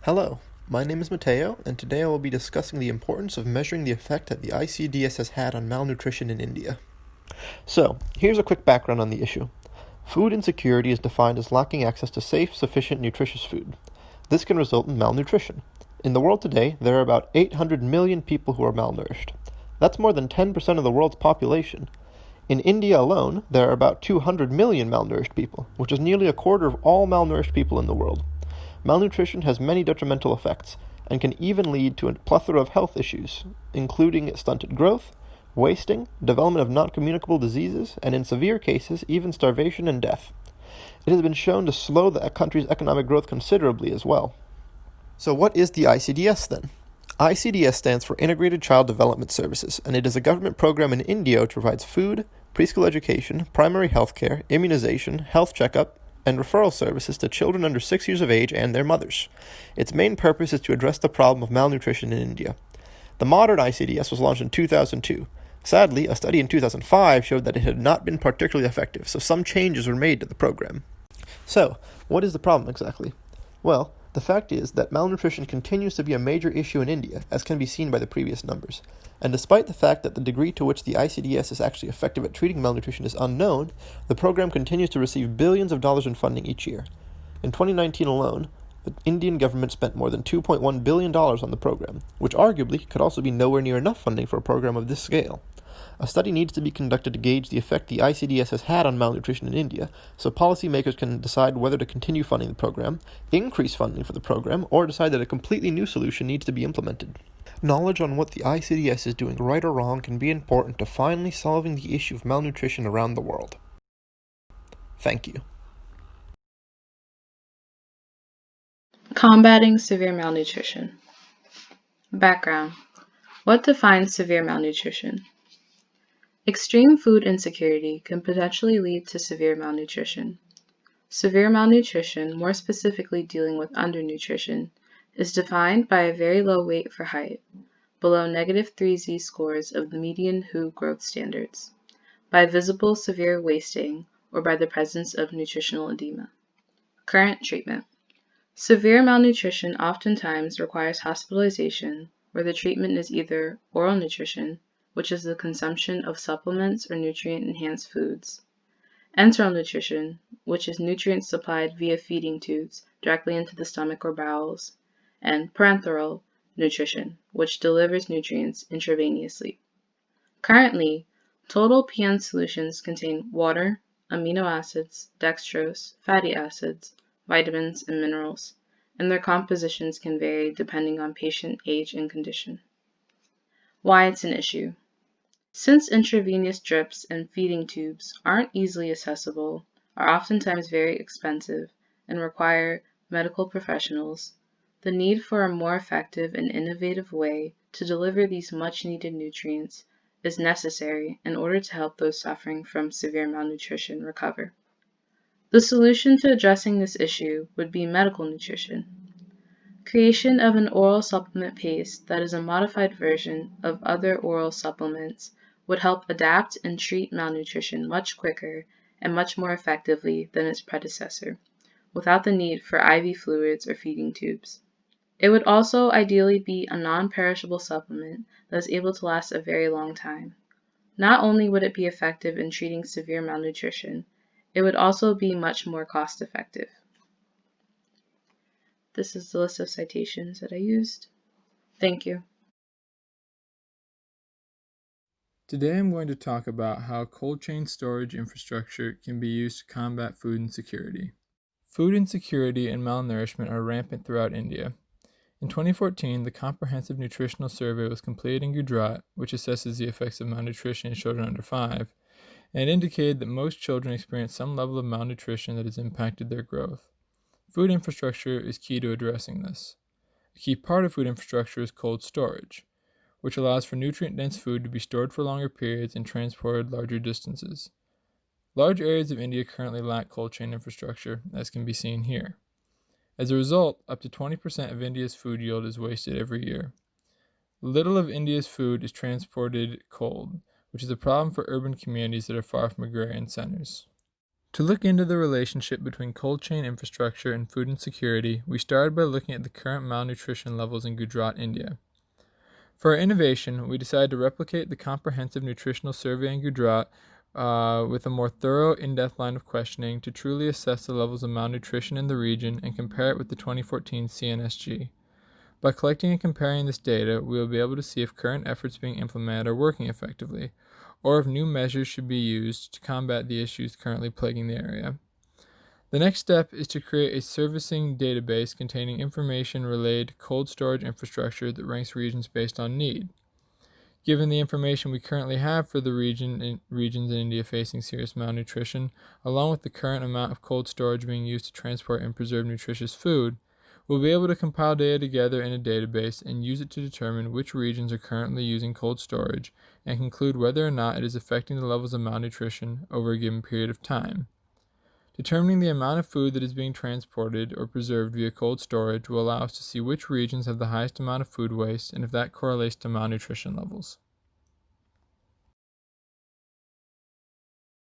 Hello, my name is Matteo, and today I will be discussing the importance of measuring the effect that the ICDS has had on malnutrition in India. So, here's a quick background on the issue. Food insecurity is defined as lacking access to safe, sufficient, nutritious food. This can result in malnutrition. In the world today, there are about 800 million people who are malnourished. That's more than 10% of the world's population. In India alone, there are about 200 million malnourished people, which is nearly a quarter of all malnourished people in the world. Malnutrition has many detrimental effects, and can even lead to a plethora of health issues, including stunted growth, wasting, development of non-communicable diseases, and in severe cases, even starvation and death. It has been shown to slow the country's economic growth considerably as well. So what is the ICDS then? ICDS stands for Integrated Child Development Services, and it is a government program in India which provides food, preschool education, primary health care, immunization, health checkup, and referral services to children under 6 years of age and their mothers. Its main purpose is to address the problem of malnutrition in India. The modern ICDS was launched in 2002. Sadly, a study in 2005 showed that it had not been particularly effective, so some changes were made to the program. So, what is the problem exactly? Well, the fact is that malnutrition continues to be a major issue in India, as can be seen by the previous numbers. And despite the fact that the degree to which the ICDS is actually effective at treating malnutrition is unknown, the program continues to receive billions of dollars in funding each year. In 2019 alone, the Indian government spent more than $2.1 billion on the program, which arguably could also be nowhere near enough funding for a program of this scale. A study needs to be conducted to gauge the effect the ICDS has had on malnutrition in India, so policymakers can decide whether to continue funding the program, increase funding for the program, or decide that a completely new solution needs to be implemented. Knowledge on what the ICDS is doing right or wrong can be important to finally solving the issue of malnutrition around the world. Thank you. Combating severe malnutrition. Background. What defines severe malnutrition? Extreme food insecurity can potentially lead to severe malnutrition. Severe malnutrition, more specifically dealing with undernutrition, is defined by a very low weight for height, below -3 z-scores of the median WHO growth standards, by visible severe wasting, or by the presence of nutritional edema. Current treatment. Severe malnutrition oftentimes requires hospitalization, where the treatment is either oral nutrition, which is the consumption of supplements or nutrient-enhanced foods, enteral nutrition, which is nutrients supplied via feeding tubes directly into the stomach or bowels, and parenteral nutrition, which delivers nutrients intravenously. Currently, total PN solutions contain water, amino acids, dextrose, fatty acids, vitamins, and minerals, and their compositions can vary depending on patient age and condition. Why it's an issue. Since intravenous drips and feeding tubes aren't easily accessible, are oftentimes very expensive, and require medical professionals, the need for a more effective and innovative way to deliver these much-needed nutrients is necessary in order to help those suffering from severe malnutrition recover. The solution to addressing this issue would be medical nutrition. Creation of an oral supplement paste that is a modified version of other oral supplements would help adapt and treat malnutrition much quicker and much more effectively than its predecessor, without the need for IV fluids or feeding tubes. It would also ideally be a non-perishable supplement that is able to last a very long time. Not only would it be effective in treating severe malnutrition, it would also be much more cost-effective. This is the list of citations that I used. Thank you. Today I'm going to talk about how cold chain storage infrastructure can be used to combat food insecurity. Food insecurity and malnourishment are rampant throughout India. In 2014, the Comprehensive Nutritional Survey was completed in Gujarat, which assesses the effects of malnutrition in children under 5, and it indicated that most children experience some level of malnutrition that has impacted their growth. Food infrastructure is key to addressing this. A key part of food infrastructure is cold storage, which allows for nutrient-dense food to be stored for longer periods and transported larger distances. Large areas of India currently lack cold chain infrastructure, as can be seen here. As a result, up to 20% of India's food yield is wasted every year. Little of India's food is transported cold, which is a problem for urban communities that are far from agrarian centers. To look into the relationship between cold chain infrastructure and food insecurity, we started by looking at the current malnutrition levels in Gujarat, India. For our innovation, we decided to replicate the comprehensive nutritional survey in Gujarat with a more thorough, in-depth line of questioning to truly assess the levels of malnutrition in the region and compare it with the 2014 CNSG. By collecting and comparing this data, we will be able to see if current efforts being implemented are working effectively, or if new measures should be used to combat the issues currently plaguing the area. The next step is to create a servicing database containing information related to cold storage infrastructure that ranks regions based on need. Given the information we currently have for the regions in India facing serious malnutrition, along with the current amount of cold storage being used to transport and preserve nutritious food, we'll be able to compile data together in a database and use it to determine which regions are currently using cold storage and conclude whether or not it is affecting the levels of malnutrition over a given period of time. Determining the amount of food that is being transported or preserved via cold storage will allow us to see which regions have the highest amount of food waste and if that correlates to malnutrition levels.